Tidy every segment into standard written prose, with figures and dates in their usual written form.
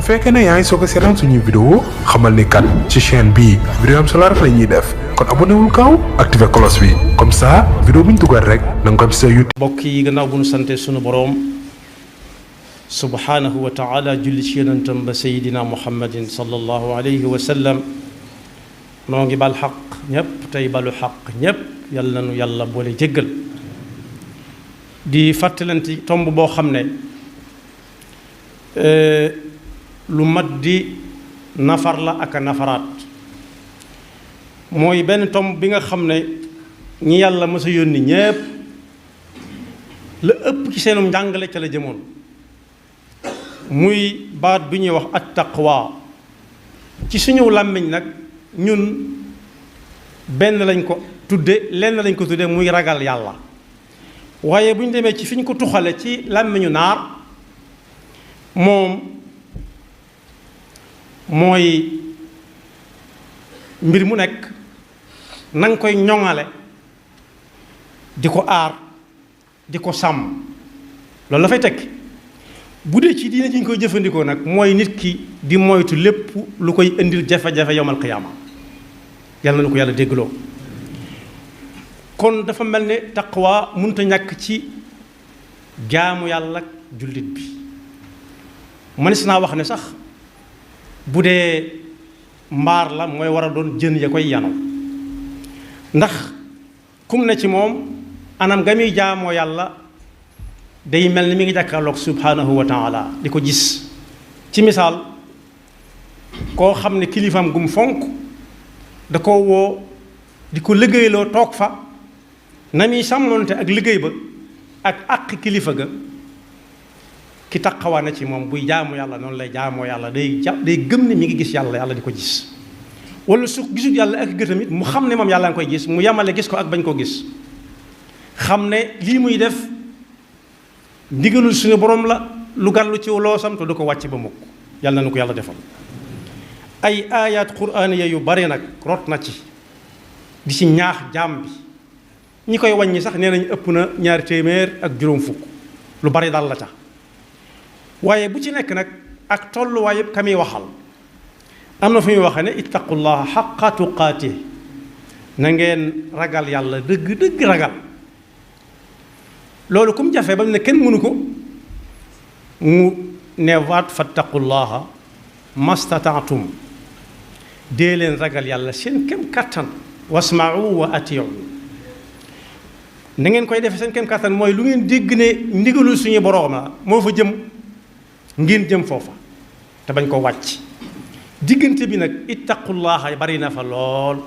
bu fekkee ne yaa ngi soog a seetaan suñuy vidéo xamal ni kat ci chaîne bii vidéo am solo rek la ñuy def kon abonné wul gaaw activé cloche bi comme ça vidéo bu ñu dugal rek na nga ko am sa YouTube. mbokk yi gannaaw bu ñu sante sunu boroom subhaanahu wa taala julli ci yonentam ba sayidina muhammadin sallallahu alayhi wa sallam noo ngi bal xaq ñépp tey balu xaq ñépp yàlla nanu yàlla boole jéggal di fàttalanti tomb boo xam ne lu mat di nafar la ak a nafaraat mooy benn tomb bi nga xam ne ñi yàlla mës a yónni ñépp la ëpp ci seenum njàngale ca la jëmoon muy baat bi ñuy wax at taqwa ci suñu làmmiñ nag ñun benn lañ ko tudde lenn lañ ko tudde muy ragal yàlla waaye bu ñu demee ci fi ñu ko tuxale ci làmmiñu naar moom mooy mbir mu nekk na nga koy ñoŋale di ko aar di ko sàmm loolu la fay tekki bu dee ci diine ji ñu koy jëfandikoo nag mooy nit ki di moytu lépp lu koy indil jafe-jafe yowmal qiyaama yàlla na ko yàlla déggloo kon dafa mel ne taqwa mënta ñàkk ci jaamu yàlla jullit bi mënees naa wax ne sax bu dee mbaar la mooy war a doon jën ya koy yanu ndax kum ne ci moom anam ga muy jaamoo yàlla day mel ni mi ngi jàkkaarloog subhanahu wa taala di ko gis ci misaal koo xam ne kilifaam gum fonk da ko woo di ko liggéeyloo toog fa na muy sàmmoonte ak liggéey ba ak àq kilifa ga ki taqawaa na ci moom buy jaamu yàlla noonu lay jaamoo yàlla day gëm ne mi ngi gis yàlla yàlla di ko gis wala su gisut yàlla ak gëtamit mu xam ne moom yàlla nga koy gis mu yemale gis ko ak bañ ko gis xam ne lii muy def ndigalul suñu borom la lu gàllu ci loosam te du ko wàcc ba mukk yàlla na ko yàlla defal ay ayat quraaniya yu bari nag rot na ci di ci ñaax jaam bi ñi koy wàññi sax nee nañ ëpp na 200 ak juróom fukk lu bari daal la ca waaye bu ci nekk nag ak tolluwaay yëpp ka muy waxal am na fu muy waxe ne ittaqullaha xaqa tuqaatih na ngeen ragal yàlla dëgg ragal loolu comme jafe ba mu ne kenn mënu ko mu neewaat fattaqullaha mastataatum dee leen ragal yàlla seen kem kattan wasma'u wa ati'u na ngeen koy defe seen kem kattan mooy lu ngeen dégg ne ndigalul suñu boroom la moo fa jëm ngeen jëm foofa te bañ ko wàcc diggante bi nag ittaqullaha bari na fa lool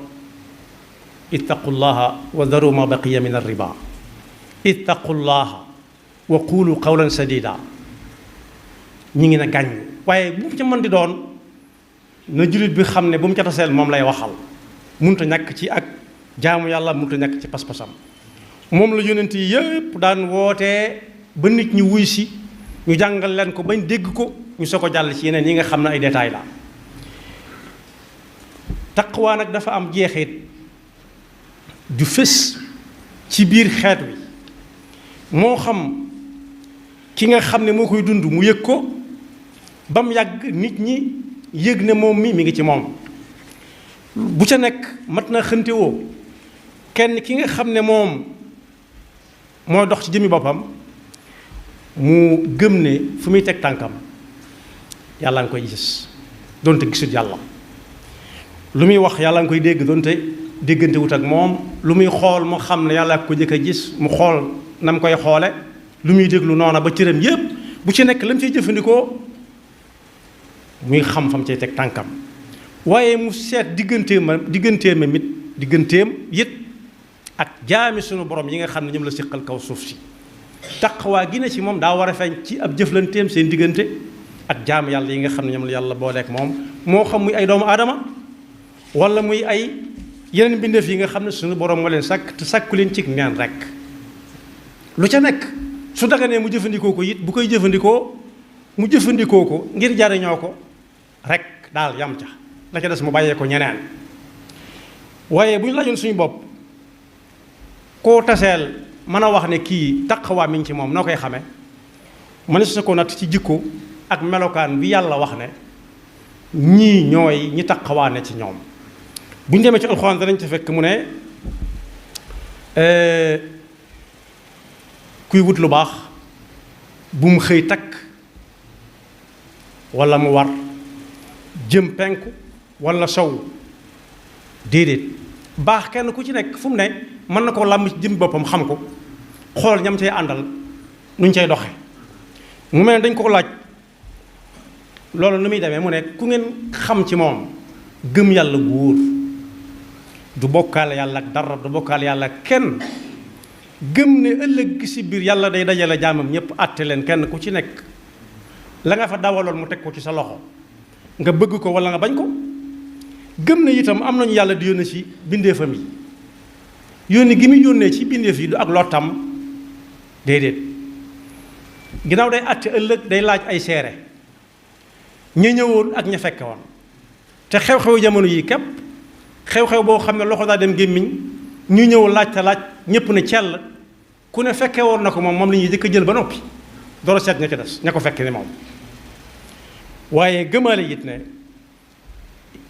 ittaqullaha wa daru ma baqiya min ar-riba ittaqullaha wa qulu qawlan sadida ñi ngi na gàññ waaye bu mu ca mën di doon na jullit bi xam ne bu mu ca taseel moom lay waxal munta ñàkk ci ak jaamu yàlla munta ñàkk ci pas-pasam moom la yonent yi yépp daan wootee ba nit ñi wuy si ñu jàngal leen ko bañ dégg ko ñu soo ko jàll ci yeneen yi nga xam ne ay détails la taqwa nag dafa am jeexit ju fës ci biir xeet wi moo xam ki nga xam ne moo koy dund mu yëg ko ba mu yàgg nit ñi yëg ne moom mi ngi ci moom bu ca nekk mat na xëntewoo kenn ki nga xam ne moom mooy dox ci jëmmi boppam mu gëm ne fu muy teg tànkam yàlla nga koy gis donte gisut yàlla lu muy wax yàlla nga koy dégg donte déggante wut ak moom lu muy xool mu xam ne yàlla ko jëkk a gis mu xool na mu koy xoole lu muy déglu noona ba cëram yépp bu ci nekk la mu ciy jëfandikoo muy xam fam cay teg tànkam waaye mu seet digganteem it ak jaami sunu borom yi nga xam ne ñoom la siqal kaw suuf si taqwa gi ne ci moom daa war a feeñ ci ab jëflanteem seen diggante ak jaam yàlla yi nga xam ne ñoom la yàlla booleek moom moo xam muy ay doomu aadama wala muy ay yeneen mbindeef yi nga xam ne sunu borom moo leen sàkk te sàkku leen cig neen rek lu ca nekk su daganee mu jëfandikoo ko it bu koy jëfandikoo mu jëfandikoo ko ngir jariñoo ko rek daal yam ca la ca des mu bàyyee ko ñeneen waaye bu ñu lajoon suñu bopp koo taseel mën a wax ne kii taqwa mi ngi ci moom noo koy xamee mënees na ko natt ci jikko ak melokaan bi yàlla wax ne ñii ñooy ñi taqawaane ci ñoom. bu ñu demee ci alxuraan danañ ci fekk mu ne kuy wut lu baax bu mu xëy takk walla mu war jëm penku walla sow déedéet baax kenn ku ci nekk fu mu ne mën na koo làmb ci jëm boppam xam ko xool ñam cay àndal nuñ cay doxe mu mel ne dañ ko laaj loolu nu muy demee mu ne ku ngeen xam ci moom gëm yàlla gu wóor du bokkaale yàlla ak dara du bokkaale yàlla ak kenn gëm ne ëllëg gi si biir yàlla day dajale jaamam ñëpp àtte leen kenn ku ci nekk la nga fa dawaloon mu teg ko ci sa loxo nga bëgg ko walla nga bañ ko gëm ne itam am nañu yàlla di yónnee ci bindeefam yi yónni gi muy yónnee ci bindeef yi du ak lottam déedéet ginnaaw day àtte ëllëg day laaj ay seere ña ñëwoon ak ña fekke woon te xew-xewu jamono yi képp xew-xew boo xam ne loxo daa dem gémmiñ ñu ñëw laaj te laaj ñëpp ne cell ku ne fekke woon na ko moom la ñuy jëkk a jël ba noppi door a seet ña ca des ña ko fekke ni moom waaye gëmaale it ne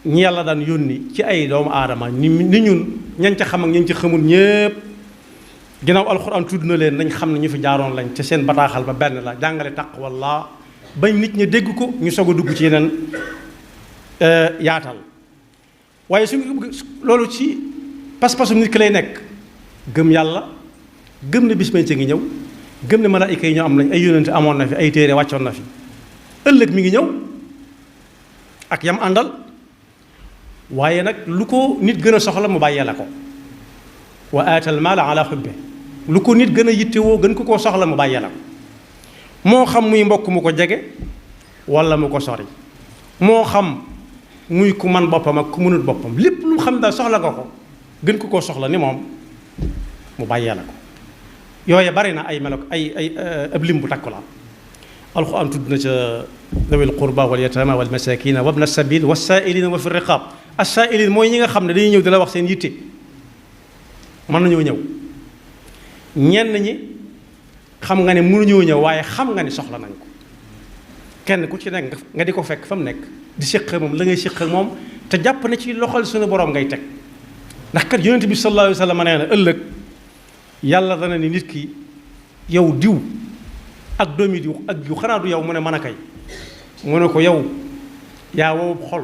ñi yàlla daan yónni ci ay doomu aadama ni ñun ñañ ca xam ak ñañ ca xamul ñépp ginnaaw alxuraan tudd na leen nañ xam ne ñu fi jaaroon lañ te seen bataaxal ba benn la jàngale taqwallah bañ nit ñi dégg ko ñu soog a dugg ci yeneen yaatal waaye su loolu ci pas-pasu nit ki lay nekk gëm yàlla gëm ne bis penc ngi ñëw gëm ne malaayika yi ñoo am nañ ay yónnante amoon na fi ay téere wàccoon na fi ëllëg mi ngi ñëw ak yam àndal waaye nag lu ko nit gën a soxla mu bàyyee la ko wa aatal maala ala xubbe lu ko nit gën a yittewoo gën ko koo soxla mu bàyyee la ko moo xam muy mbokk mu ko jege walla mu ko sori moo xam muy ku man boppam ak ku mënut boppam lépp lu xam daal soxla nga ko gën ko koo soxla ni moom mu bàyyee la ko yooye bari na ay melo ay ab lim bu takku la alxuraan tudd na ca dawil qurba wal yatama wal masakina wabna sabil wasaa'ilina wa fi riqab as-saa'ilin mooy ñi nga xam ne dañuy ñëw di la wax seen yitte mën nañoo ñëw ñenn ñi xam nga ne mënuñoo ñëw waaye xam nga ne soxla nañ ko kenn ku ci nekk nga di ko fekk fa mu nekk di séq moom la ngay séq ak moom te jàpp ne ci loxol suñu borom ngay teg ndax kat yonent bi sallallahu alayhi wa sallam nee na ëllëg yàlla dana ni nit ki yow diw ak doomi diw ak diw xanaa du yow mu ne mën a kay mu ne ko yow yaa wow xol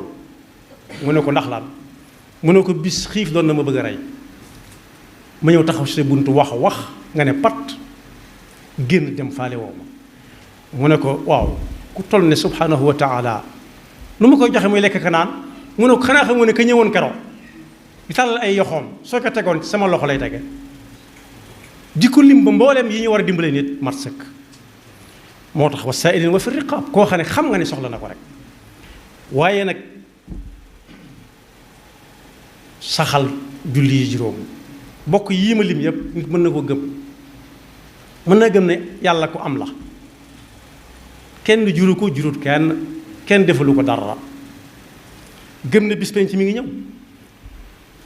mu ne ko ndax lan mu ne ko bis xiif doon na ma bëgg a rey ma ñëw taxaw si buntu wax nga ne pat génn dem faale woo ma mu ne ko waaw ku toll ne subhanahu wa taala lu ma koy joxe muy lekk ka naan mu ne ko xanaa xam nga ne ka ñëwoon keroog di tàllal ay yoxoom soo ko tegoon ci sama loxo lay tege di ko lim ba mbooleem yi ñu war a dimbale nit mat sëkk moo tax wasaa'ilin wa fi riqaab koo xam ne xam nga ne soxla na ko rek waaye nag saxal julli yi juróom bokk yii ma lim yëpp nit mën na ko gëm mën na gëm ne yàlla ku am la kenn juru ko jurut kenn defalu ko dara gëm ne bis penc mi ngi ñëw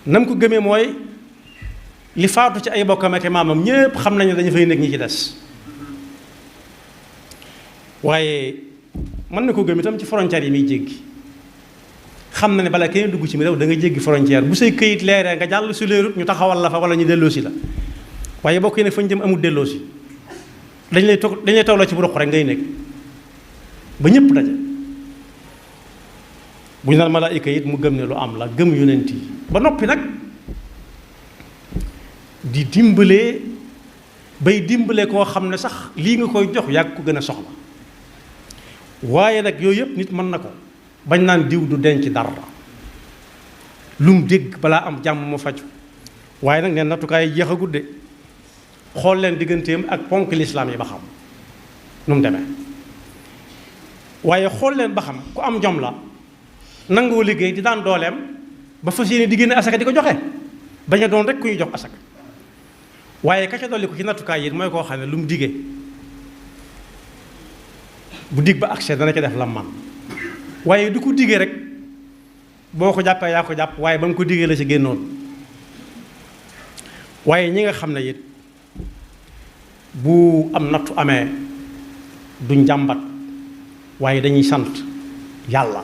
nam ko gëmee mooy li faatu ci ay bokkam ak maamam ñépp xam nañu dañu fay nekk ñi ci des waaye mën na ko gëm itam ci frontière yi muy jéggi xam na ne bala kenn dugg ci mi réew da nga jéggi frontière bu say këyit leeree nga jàll su leerut ñu taxawal la fa wala ñu delloosi la waaye bokk yi ne fañ jëm amul delloosi dañ lay taw la ci bu roq rek ngay nekk ba ñëpp daje bu ñu naan malaayika it mu gëm ne lu am la gëm yonent yi ba noppi nag di dimbalee bay dimbale koo xam ne sax lii nga koy jox yàgg ko gën a soxla waaye nag yooyu yëpp nit mën na ko bañ naan diw du denc dara lu mu dégg balaa am jàmm mu faju waaye nag neen nattukaay jeex a gudde xool leen digganteem ak ponk lislaam yi ba xam nu mu demee waaye xool leen ba xam ku am jom la nangoo liggéey di daan dooleem ba fas yéene di génne asaka di ko joxe bañ a doon rek ku ñu jox asaka waaye ka ca dolli ko ci nattukaay yi mooy koo xam ne lu mu digee bu dig ba accès dana ca def la man waaye du ko digee rek boo ko jàppee yaa ko jàpp waaye ba nga ko digee la ci génnoon waaye ñi nga xam ne it bu am nattu amee duñ jàmbat waaye dañuy sant yàlla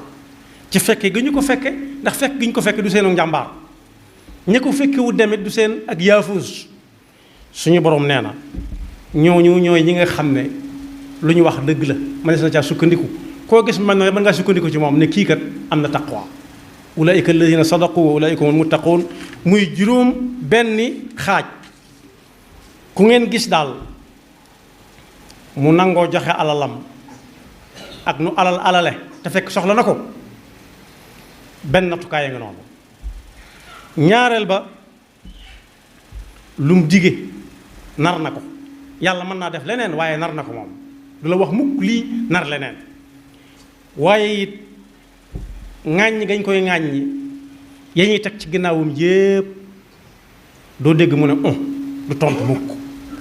ci fekke gi ñu ko fekke, ndax fekk gi ñu ko fekke du seenu njàmbaar, ña ko fekkewu demit du seen ak yaafuus. suñu borom nee na ñooñu ñooy ñi nga xam ne lu ñu wax dëgg la mënees na caa sukkandiku. koo gis mën ngaa sukkandiku ci moom ne kii kat am na taqwa. ulaika alladina sadaqu wa ulaika humul muttaqun, muy juróom benni xaaj. ku ngeen gis daal mu nangoo joxe alalam ak nu alale te fekk soxla na ko, benn nattukaay nga noonu. ñaareel ba lum dige nar na ko. yàlla mën naa def leneen waaye nar na ko moom, du la wax mukk lii nar leneen. waaye it ŋàññi gañ koy ŋàññi ya ñuy teg ci ginnaawam yépp doo dégg mu ne du tontu mukk,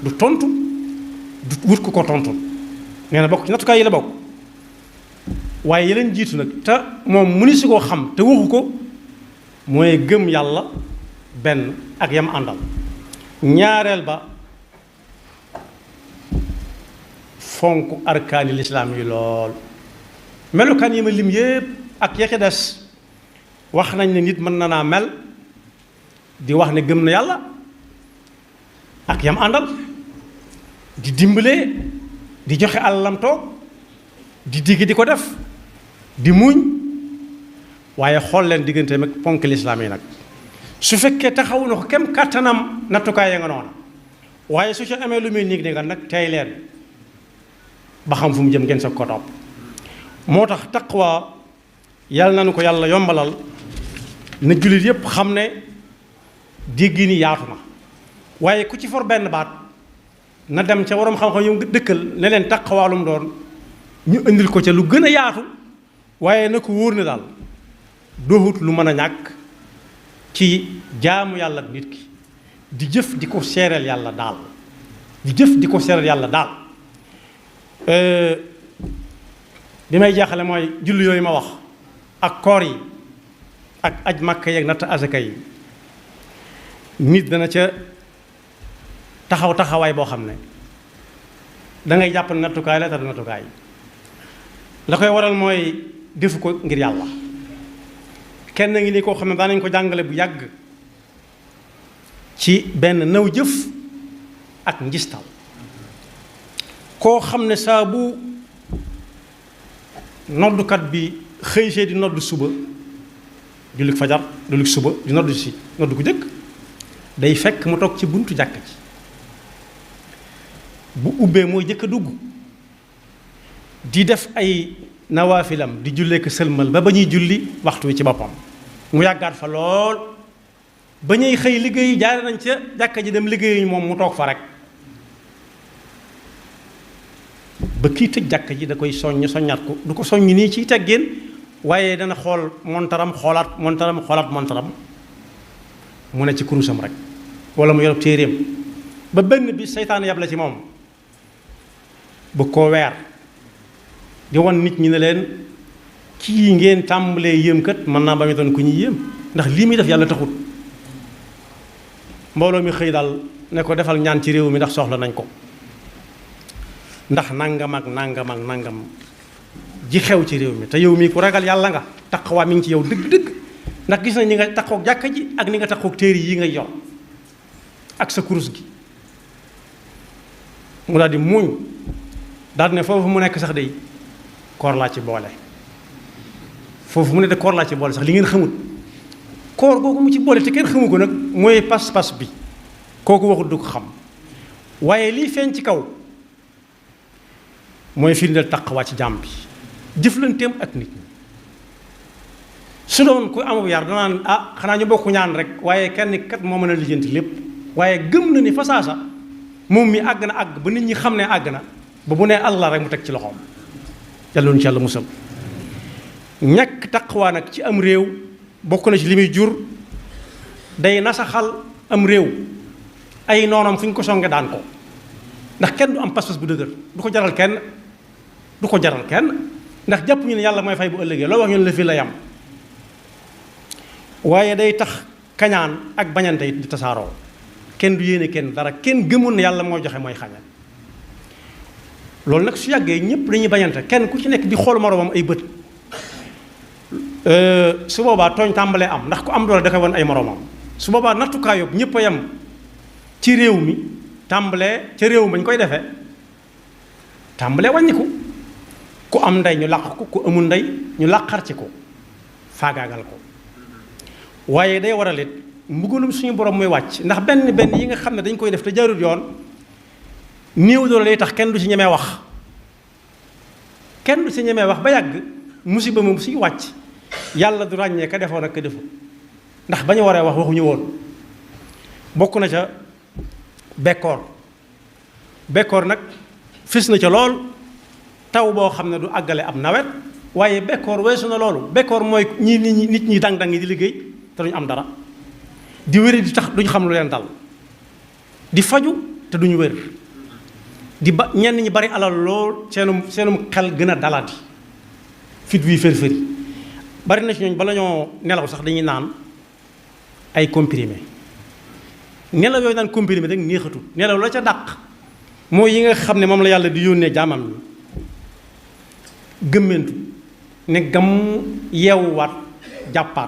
du tontu, du wut ko tontu. nee na bokk ci nattukaay yi la bokk. waaye yeleen jiitu nag te moom mu ni si koo xam te waxu ko, mooy gëm yàlla benn ak yam àndal. ñaareel ba fonk arkaani lislaam yi lool. melukaan yi ma lim yépp ak ya ca des wax nañ ne nit mën na naa mel di wax ne gëm na yàlla ak yam àndal, di dimbalee, di joxe alalam toog, di digg di ko def, di muñ. waaye xool leen diggante mag ponk lislaam yi nag su fekkee taxawu na ko kem kàttanam, nattukaay ya nga noona. waaye su ci amee lu muy niig ne nga nag tey leen ba xam fu mu jëm ngeen sa ko topp. moo tax taqwa yàlla nañu ko yàlla yombalal na jullit yépp xam ne dégg ni yaatu na. waaye ku ci for benn baat na dem ca waroom xam-xam yu dëkkal ne leen taqwa lu mu doon, ñu indil ko ca lu gën a yaatu. waaye na ko wóor ne daal doxut lu mën a ñàkk ci jaamu yàlla ak nit ki, di jëf di ko seereel yàlla daal, di jëf di ko seereel yàlla daal. bi may jaaxale mooy julli yooyu ma wax ak koor yi ak aj màkka yeeg natt asaka yi, nit dana ca taxawaay boo xam ne dangay jàpp ne nattukaay la te du nattukaay. la koy waral mooy defu ko ngir yàlla. kenn ngi ni koo xam ne daanañ ko jàngale bu yàgg ci benn naw jëf ak njistal. koo xam ne saa bu noddukat bi xëy see di noddu suba, jullit fajar, jullit suba di noddu si noddu ko jëkk, day fekk mu toog ci buntu jàkk ji. bu ubbee mooy jëkk a dugg di def ay nawaafilam, di jullee ko sëlmal ba ñuy julli waxtu wi ci boppam. mu yàggaat fa lool ba ñuy xëy liggéey jaare nañ ca jàkka ji dem liggéeyi moom mu toog fa rek. ba kii tëj jàkka ji da koy soññaat ko, du ko soññ nii ci teggeen, waaye dana xool montaram xoolaat montaram mu ne ci kurusam rek wala mu yor téeréem. ba benn bi seytaane yab la ci moom bu ko weer di wan nit ñi ne leen kii ngeen tàmbalee yéem kat mën naa ba mu doon ku ñuy yéem, ndax lii muy def yàlla taxut. mbooloo mi xëy daal ne ko defal ñaan ci réew mi ndax soxla nañ ko, ndax nangam ak nangam ji xew ci réew mi. te yow mii ku ragal yàlla nga, taqwa mi ngi ci yow dëgg-dëgg, ndax gis nañ ni nga taqoog jàkka ji ak ni nga taqoog téere yi ngay yor ak sa kurus gi. mu daal di muuñ daal ne foofu mu nekk sax day koor laa ci boole. foofu mu ne de koor laa ci boole sax li ngeen xamut, koor googu mu ci boole te kenn xamu ko nag mooy pas-pas bi. kooku waxut du ko xam, waaye lii feeñ ci kaw mooy firndeel taqwa ci jàmm bi, jëflanteem ak nit ñi. su doon ku amub yar danaan xanaa ñu bokk ñaan rek, waaye kenn kat moo mën a lijjanti lépp. waaye gëm na ni fasaasa moom mi àgg na àgg ba nit ñi xam ne àgg na ba bu nee Allah rek mu teg ci loxoom. yàlla nu ci yàlla musal. ñàkk taqwa nag ci am réew bokk na ci li muy jur, day nasaxal am réew. ay noonam fu ñu ko songe daan ko, ndax kenn du am pas-pas bu dëgër, du ko jaral kenn, ndax jàpp ñu ne yàlla mooy fay bu ëllëgee loo wax ñu ne la fii la yam. waaye day tax kañaan ak bañante it di tasaaroo, kenn du yéene kenn dara, kenn gëmul ne yàlla mooy joxe mooy xañal. loolu nag su yàggee ñëpp dañuy bañante kenn ku ci nekk di xool moroomam ay bët su boobaa tooñ tàmbalee am ndax ku am doole da koy wan ay moroomam su boobaa nattukaay yóbbu ñëpp a yem ci réew mi tàmbalee ca réew mañ koy defee tàmbalee wàññiku ku am ndey ñu làq ko ku amul ndey ñu làqar ci ko faagaagal ko waaye day waral it mbugalum suñu borom muy wàcc ndax benn yi nga xam ne dañ koy def te jaarul yoon néew doole lay tax kenn du ci ñemee wax kenn du ci ñemee wax ba yàgg musiba moom suy wàcc yàlla du ràññee ka defoon ak ka defu ndax ba ñu waree wax waxuñu woon bokk na ca bekkoor nag fis na ca lool taw boo xam ne du àggale ab nawet waaye bekkoor weesu na loolu bekkoor mooy nit ñi dang-dang yi di liggéey te duñu am dara di wéri di tax duñu xam lu leen dal di faju te duñu wér di ba ñenn ñi bari alal lool seenum xel gën a dalati fit wi fër-fëri bari na ci ñooñ bala ñoo nelaw sax dañuy naan ay comprimé nelaw yooyu naan comprimé rek neexatul nelaw la ca dàq mooy yi nga xam ne moom la yàlla di yónnee jaamam ñi gëmmentu ne gam yeewuwaat jàppaat